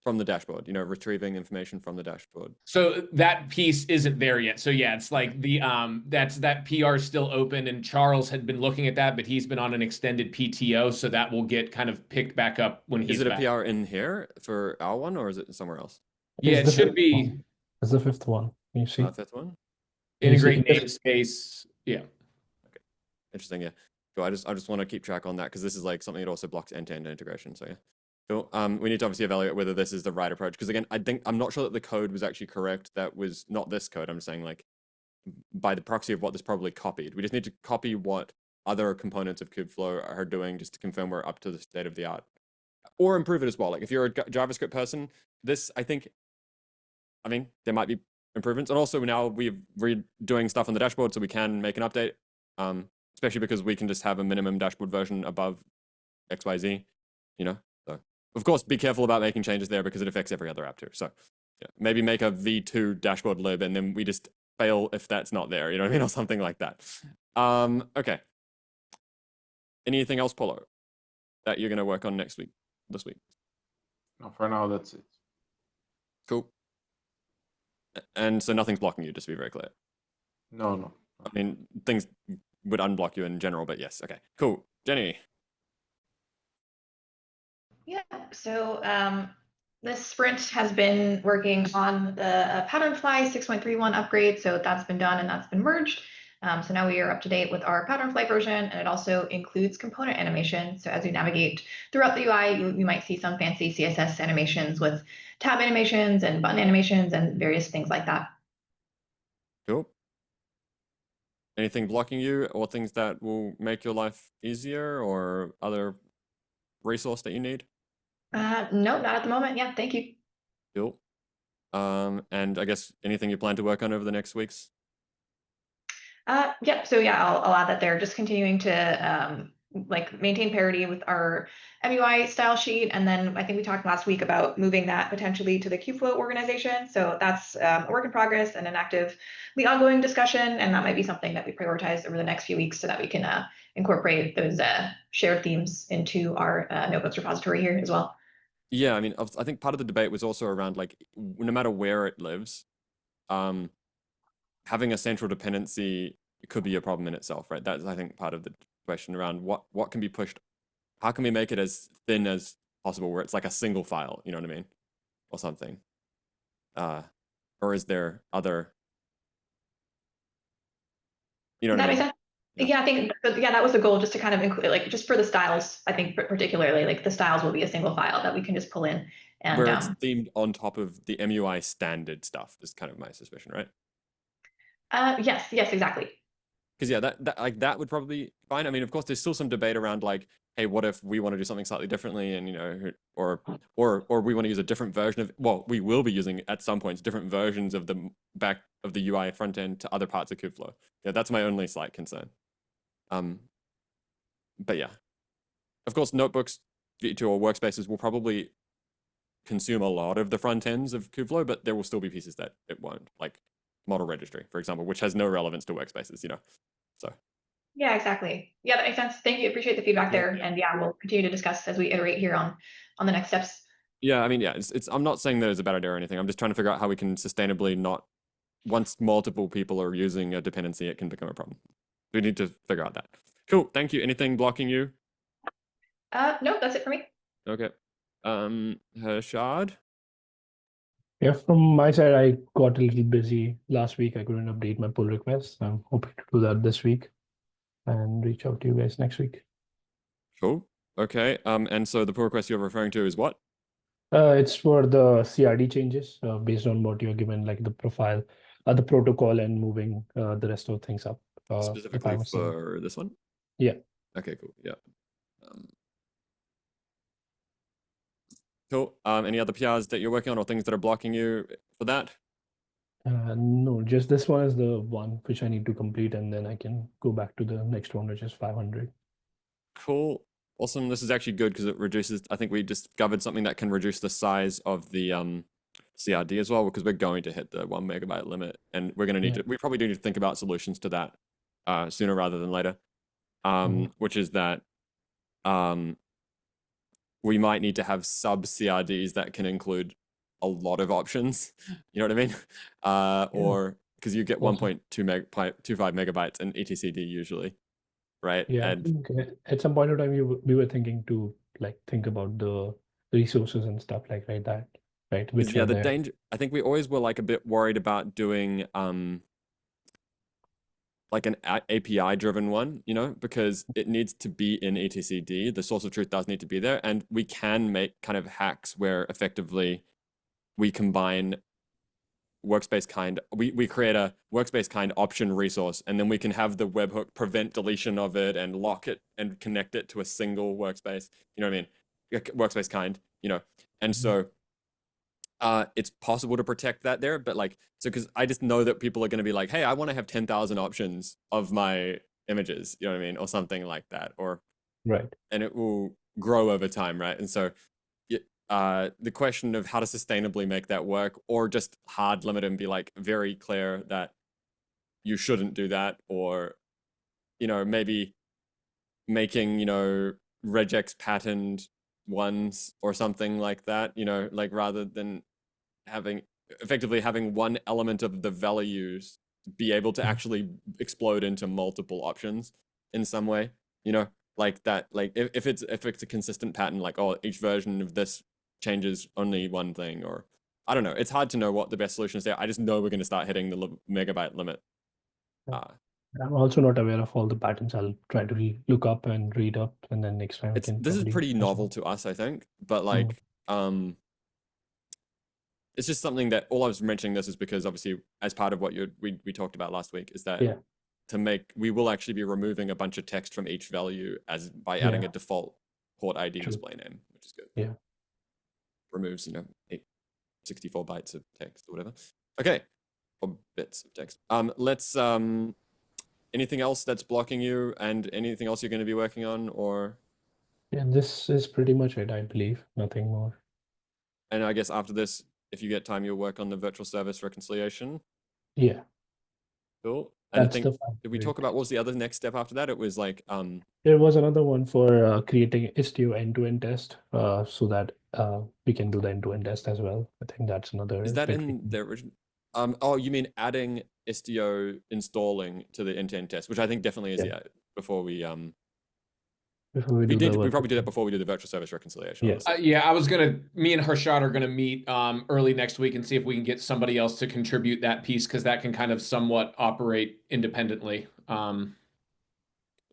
[SPEAKER 1] From the dashboard, retrieving information from the dashboard.
[SPEAKER 2] So that piece isn't there yet. So yeah, it's like that PR is still open, and Charles had been looking at that, but he's been on an extended PTO, so that will get kind of picked back up when he's back.
[SPEAKER 1] Is it a PR in here for our one, or is it somewhere else?
[SPEAKER 2] Yeah, it should be.
[SPEAKER 5] It's the fifth one. Can you see?
[SPEAKER 1] Fifth one.
[SPEAKER 2] Integrate namespace. Yeah.
[SPEAKER 1] Okay. Interesting. Yeah. Cool. I just want to keep track on that, because this is like something that also blocks end-to-end integration. So yeah. Cool. We need to obviously evaluate whether this is the right approach, because again, I'm not sure that the code was actually correct. That was not this code. I'm saying like by the proxy of what this probably copied. We just need to copy what other components of Kubeflow are doing, just to confirm we're up to the state of the art, or improve it as well. Like if you're a JavaScript person, this I think I mean, there might be improvements. And also now we're doing stuff on the dashboard so we can make an update, especially because we can just have a minimum dashboard version above XYZ, you know? So, of course, be careful about making changes there because it affects every other app too. So, yeah, maybe make a v2 dashboard lib and then we just fail if that's not there, you know what I mean? Or something like that. Okay. Anything else, Polo, that you're going to work on this week?
[SPEAKER 4] No, for now, that's it.
[SPEAKER 1] Cool. And so nothing's blocking you, just to be very clear.
[SPEAKER 4] No.
[SPEAKER 1] I mean, things would unblock you in general, but yes. Okay, cool. Jenny.
[SPEAKER 6] Yeah, so this sprint has been working on the Patternfly 6.31 upgrade. So that's been done and that's been merged. So now we are up to date with our Patternfly version, and it also includes component animation. So as you navigate throughout the UI, you might see some fancy CSS animations with tab animations and button animations and various things like that.
[SPEAKER 1] Cool. Anything blocking you or things that will make your life easier or other resource that you need?
[SPEAKER 6] No, not at the moment. Yeah, thank you.
[SPEAKER 1] Cool. And I guess anything you plan to work on over the next weeks?
[SPEAKER 6] Yeah, so yeah, I'll add that there. Just continuing to like maintain parity with our MUI style sheet, and then I think we talked last week about moving that potentially to the Kubeflow organization. So that's a work in progress and an actively ongoing discussion, and that might be something that we prioritize over the next few weeks so that we can incorporate those shared themes into our notebooks repository here as well.
[SPEAKER 1] Yeah, I mean, I think part of the debate was also around like no matter where it lives, having a central dependency could be a problem in itself, right? That's, I think, part of the question around what can be pushed. How can we make it as thin as possible where it's like a single file, you know what I mean? Or something. Or is there other, you know what I
[SPEAKER 6] That
[SPEAKER 1] mean?
[SPEAKER 6] makes sense.
[SPEAKER 1] Yeah.
[SPEAKER 6] Yeah, I think, yeah, that was the goal, just to kind of include, like, just for the styles, I think particularly, like, the styles will be a single file that we can just pull in. And
[SPEAKER 1] Where it's themed on top of the MUI standard stuff is kind of my suspicion, right?
[SPEAKER 6] yes, exactly.
[SPEAKER 1] Because yeah, that would probably be fine. I mean, of course, there's still some debate around like, hey, what if we want to do something slightly differently, and you know, or we want to use a different version of, well, we will be using at some points different versions of the back of the UI front end to other parts of Kubeflow. Yeah, that's my only slight concern. But yeah, of course, notebooks or workspaces will probably consume a lot of the front ends of Kubeflow, but there will still be pieces that it won't, like model registry, for example, which has no relevance to workspaces, you know. So
[SPEAKER 6] Yeah, exactly. Yeah, that makes sense. Thank you. Appreciate the feedback there. And yeah, we'll continue to discuss as we iterate here on the next steps.
[SPEAKER 1] yeah, I mean, yeah, it's I'm not saying that it's a bad idea or anything. I'm just trying to figure out how we can sustainably not, once multiple people are using a dependency, it can become a problem. We need to figure out that. Cool. Thank you. Anything blocking you?
[SPEAKER 6] No, that's it for me.
[SPEAKER 1] Okay. Hershad?
[SPEAKER 5] Yeah, from my side, I got a little busy last week. I couldn't update my pull requests. I'm hoping to do that this week and reach out to you guys next week.
[SPEAKER 1] Cool. Okay. And so the pull request you're referring to is what?
[SPEAKER 5] It's for the CRD changes based on what you're given, like the profile, the protocol, and moving the rest of things up.
[SPEAKER 1] Specifically for this one?
[SPEAKER 5] Yeah.
[SPEAKER 1] Okay, cool. Yeah. Cool. Any other PRs that you're working on or things that are blocking you for that?
[SPEAKER 5] No, just this one is the one which I need to complete, and then I can go back to the next one, which is 500.
[SPEAKER 1] Cool. Awesome. This is actually good because it reduces, I think we discovered something that can reduce the size of the CRD as well, because we're going to hit the 1 megabyte limit, and we're going to need to, we probably do need to think about solutions to that sooner rather than later, which is that we might need to have sub CRDs that can include a lot of options. You know what I mean? Or because you get 1.25 megabytes in etcd usually, right?
[SPEAKER 5] Yeah,
[SPEAKER 1] and
[SPEAKER 5] I think at some point of time we were thinking to like think about the resources and stuff like that, right? Which
[SPEAKER 1] yeah,
[SPEAKER 5] are
[SPEAKER 1] the
[SPEAKER 5] there.
[SPEAKER 1] danger, I think we always were like a bit worried about doing like an API driven one, you know, because it needs to be in etcd. The source of truth does need to be there, and we can make kind of hacks where effectively we combine workspace kind, we create a workspace kind option resource, and then we can have the webhook prevent deletion of it and lock it and connect it to a single workspace, you know what I mean? Workspace kind, you know. And so it's possible to protect that there, but like, so because I just know that people are going to be like, hey, I want to have 10,000 options of my images, you know what I mean, or something like that, or
[SPEAKER 5] Right.
[SPEAKER 1] and it will grow over time, right? And so, the question of how to sustainably make that work, or just hard limit and be like very clear that you shouldn't do that, or maybe making regex patterned ones or something like that, like rather than effectively having one element of the values be able to actually explode into multiple options in some way, like that, like if it's a consistent pattern, like, oh, each version of this changes only one thing, or I don't know, it's hard to know what the best solution is there. I just know we're going to start hitting the megabyte limit.
[SPEAKER 5] I'm also not aware of all the patterns. I'll try to look up and read up, and then next time we can
[SPEAKER 1] This is
[SPEAKER 5] probably
[SPEAKER 1] pretty
[SPEAKER 5] discuss
[SPEAKER 1] novel
[SPEAKER 5] more.
[SPEAKER 1] to us, I think, but like it's just something that all I was mentioning this is because obviously as part of what we talked about last week is that
[SPEAKER 5] Yeah.
[SPEAKER 1] we will actually be removing a bunch of text from each value by adding a default port ID
[SPEAKER 5] True.
[SPEAKER 1] display name, which is good.
[SPEAKER 5] Yeah.
[SPEAKER 1] Removes 64 bytes of text or whatever. Okay, or bits of text. Let's anything else that's blocking you, and anything else you're going to be working on, or?
[SPEAKER 5] Yeah, this is pretty much it, I believe. Nothing more.
[SPEAKER 1] And I guess after this, if you get time, you'll work on the virtual service reconciliation.
[SPEAKER 5] Yeah.
[SPEAKER 1] Cool. And
[SPEAKER 5] That's
[SPEAKER 1] I think,
[SPEAKER 5] the
[SPEAKER 1] did we talk about what was the other next step after that? It was like
[SPEAKER 5] there was another one for creating Istio end-to-end test, so that we can do the end-to-end test as well. I think that's another
[SPEAKER 1] is that
[SPEAKER 5] bit
[SPEAKER 1] in the original? Oh, you mean adding Istio installing to the end-to-end test, which I think definitely is before we
[SPEAKER 5] before we do
[SPEAKER 1] we
[SPEAKER 5] the
[SPEAKER 1] probably do that before we do the virtual service reconciliation.
[SPEAKER 5] Yes.
[SPEAKER 1] Honestly.
[SPEAKER 2] Yeah, me and Harshad are gonna meet early next week and see if we can get somebody else to contribute that piece, because that can kind of somewhat operate independently. So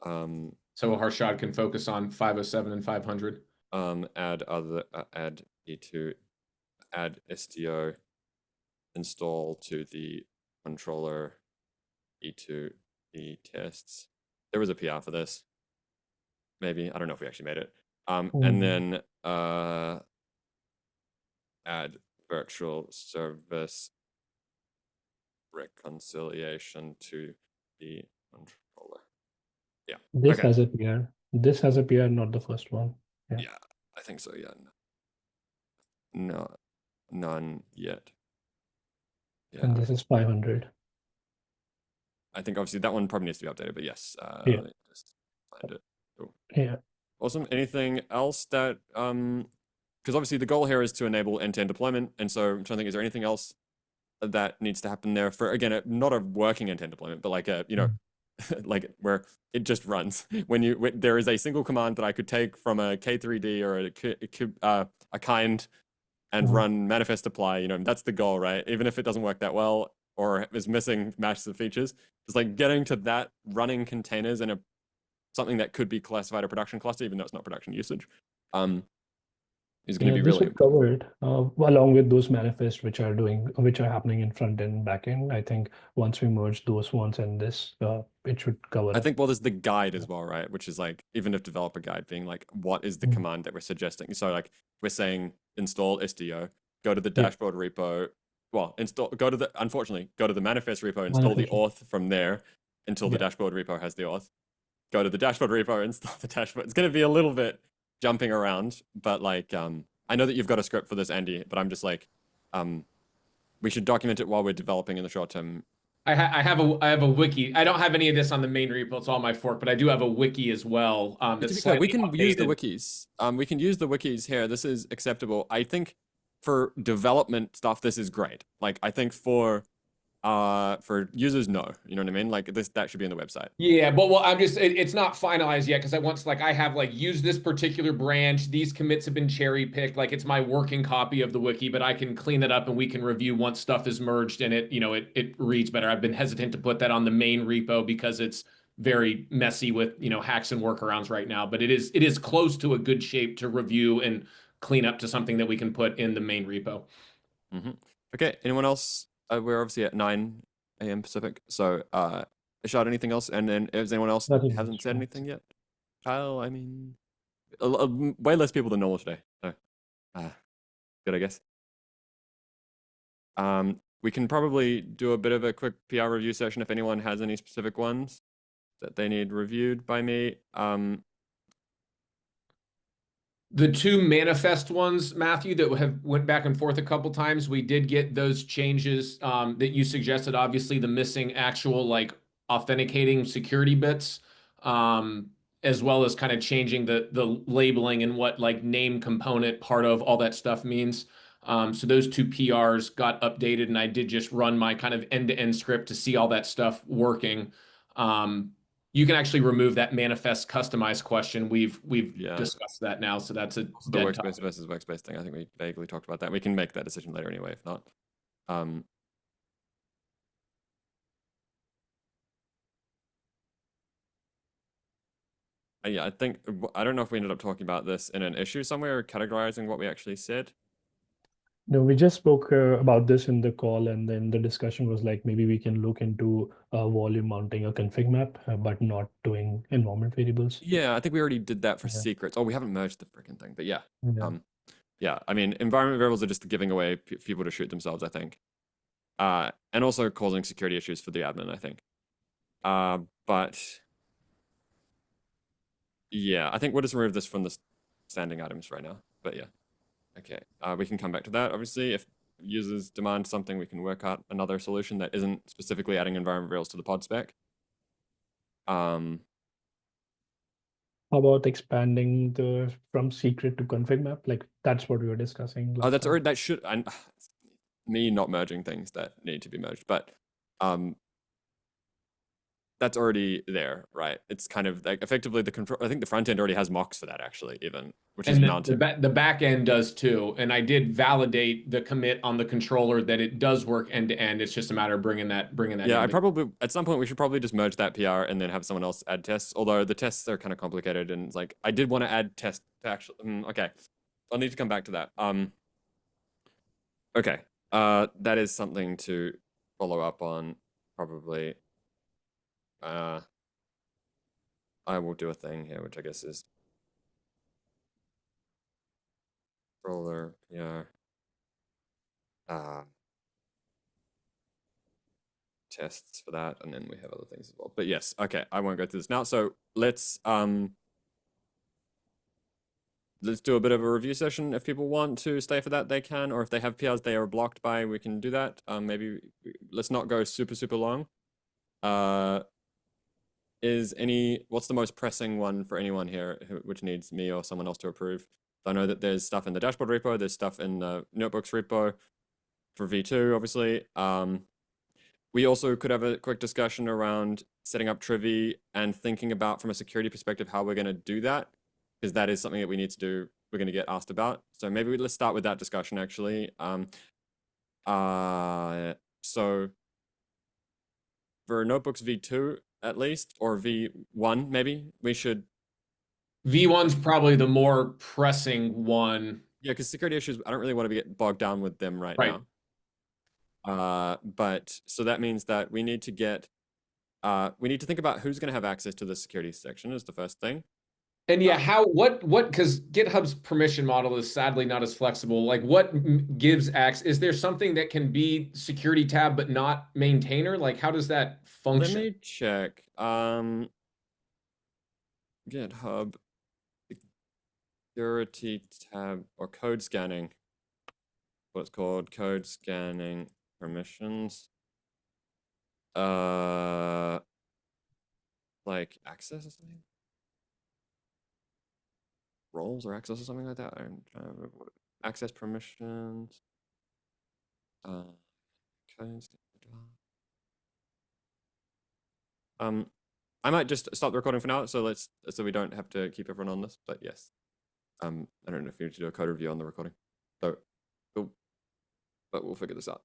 [SPEAKER 2] Harshad can focus on 507 and 500.
[SPEAKER 1] Add E2, add Istio install to the controller E2E tests. There was a PR for this. Maybe, I don't know if we actually made it. And then add virtual service reconciliation to the controller. Yeah.
[SPEAKER 5] This has a PR. This has a PR, not the first one.
[SPEAKER 1] Yeah, I think so. Yeah. No, none yet. Yeah.
[SPEAKER 5] And this is 500.
[SPEAKER 1] I think obviously that one probably needs to be updated, but yes.
[SPEAKER 5] Yeah.
[SPEAKER 1] Let me just find it. Cool.
[SPEAKER 5] Yeah.
[SPEAKER 1] Awesome. Anything else that because obviously the goal here is to enable end-to-end deployment, and so I'm trying to think, is there anything else that needs to happen there for, again, not a working end-to-end deployment, but like a like where it just runs when there is a single command that I could take from a K3D or a kind and run manifest apply, that's the goal, right? Even if it doesn't work that well or is missing massive features, it's like getting to that running containers in something that could be classified a production cluster, even though it's not production usage, is going to be
[SPEAKER 5] this
[SPEAKER 1] really
[SPEAKER 5] would cover it, along with those manifests which are happening in front end and back end. I think once we merge those ones and this, it should cover
[SPEAKER 1] I
[SPEAKER 5] up.
[SPEAKER 1] think, well, there's the guide as well, right? Which is like, even if developer guide being like, what is the command that we're suggesting? So like we're saying install Istio, go to the dashboard repo, unfortunately, go to the manifest repo, install the auth from there until the dashboard repo has the auth. Go to the dashboard repo, install the dashboard. It's going to be a little bit jumping around, but like, I know that you've got a script for this, Andy, but I'm just like, we should document it while we're developing in the short term.
[SPEAKER 2] I have a wiki. I don't have any of this on the main repo. It's all my fork, but I do have a wiki as well.
[SPEAKER 1] We can use the wikis. We can use the wikis here. This is acceptable. I think for development stuff, this is great. Like, I think for users, no. You know what I mean? Like that should be on the website.
[SPEAKER 2] Yeah, but it's not finalized yet, because I have use this particular branch. These commits have been cherry picked. Like, it's my working copy of the wiki, but I can clean it up and we can review once stuff is merged and it reads better. I've been hesitant to put that on the main repo because it's very messy with hacks and workarounds right now. But it is close to a good shape to review and clean up to something that we can put in the main repo.
[SPEAKER 1] Okay, anyone else? We're obviously at 9 a.m. Pacific, so Ishad, anything else? And then is anyone else that hasn't said anything yet? Kyle, I mean, way less people than normal today, so good, I guess. We can probably do a bit of a quick PR review session if anyone has any specific ones that they need reviewed by me.
[SPEAKER 2] The two manifest ones, Matthew, that have went back and forth a couple times, we did get those changes that you suggested. Obviously, the missing actual like authenticating security bits, as well as kind of changing the labeling and what like name component part of all that stuff means. So those two PRs got updated, and I did just run my kind of end-to-end script to see all that stuff working. You can actually remove that manifest customized question. We've discussed that now, so that's a
[SPEAKER 1] Also the
[SPEAKER 2] dead
[SPEAKER 1] workspace
[SPEAKER 2] topic.
[SPEAKER 1] versus workspace thing. I think we vaguely talked about that. We can make that decision later anyway, if not. Yeah, I think I don't know if we ended up talking about this in an issue somewhere, or categorizing what we actually said.
[SPEAKER 5] No, we just spoke about this in the call, and then the discussion was like maybe we can look into volume mounting a config map, but not doing environment variables.
[SPEAKER 1] Yeah, I think we already did that for
[SPEAKER 5] Yeah.
[SPEAKER 1] secrets. Oh, we haven't merged the freaking thing, but yeah.
[SPEAKER 5] Yeah.
[SPEAKER 1] Yeah, I mean, environment variables are just giving away people to shoot themselves, I think. And also causing security issues for the admin, I think. But yeah, I think we'll just remove this from the standing items right now. But yeah, okay. We can come back to that. Obviously, if users demand something, we can work out another solution that isn't specifically adding environment variables to the pod spec.
[SPEAKER 5] How about expanding the from secret to config map? Like that's what we were discussing last
[SPEAKER 1] that's
[SPEAKER 5] time.
[SPEAKER 1] already, that should, and me not merging things that need to be merged, but that's already there, right? It's kind of like effectively the control. I think the front end already has mocks for that actually, even, which is
[SPEAKER 2] And
[SPEAKER 1] mounted.
[SPEAKER 2] the back end does too. And I did validate the commit on the controller that it does work end to end. It's just a matter of bringing that
[SPEAKER 1] Yeah, I
[SPEAKER 2] in.
[SPEAKER 1] probably at some point we should probably just merge that PR and then have someone else add tests. Although the tests are kind of complicated, and it's like I did want to add tests to actually. Okay, I'll need to come back to that. Okay, that is something to follow up on probably. I will do a thing here, which I guess is roller PR. Tests for that, and then we have other things as well. But yes, okay, I won't go through this now. So let's do a bit of a review session. If people want to stay for that, they can, or if they have PRs they are blocked by, we can do that. Maybe let's not go super long. What's the most pressing one for anyone here which needs me or someone else to approve? I know that there's stuff in the dashboard repo, there's stuff in the notebooks repo for V2, obviously. We also could have a quick discussion around setting up Trivy and thinking about, from a security perspective, how we're going to do that, because that is something that we need to do. We're going to get asked about. So maybe let's start with that discussion, actually. So for notebooks V2, at least, or V1, maybe, we should...
[SPEAKER 2] V1's probably the more pressing one.
[SPEAKER 1] Yeah, because security issues, I don't really want to get bogged down with them right now. But so that means that we need to get, we need to think about who's going to have access to the security section is the first thing.
[SPEAKER 2] And yeah, what, because GitHub's permission model is sadly not as flexible. Like what gives access? Is there something that can be security tab, but not maintainer? Like how does that function?
[SPEAKER 1] Let me check. GitHub security tab or code scanning. What it's called, code scanning permissions. Like access or something? Roles or access or something like that. I'm trying to remember. Access permissions. I might just stop the recording for now, so we don't have to keep everyone on this. But yes, I don't know if you need to do a code review on the recording, so but we'll figure this out.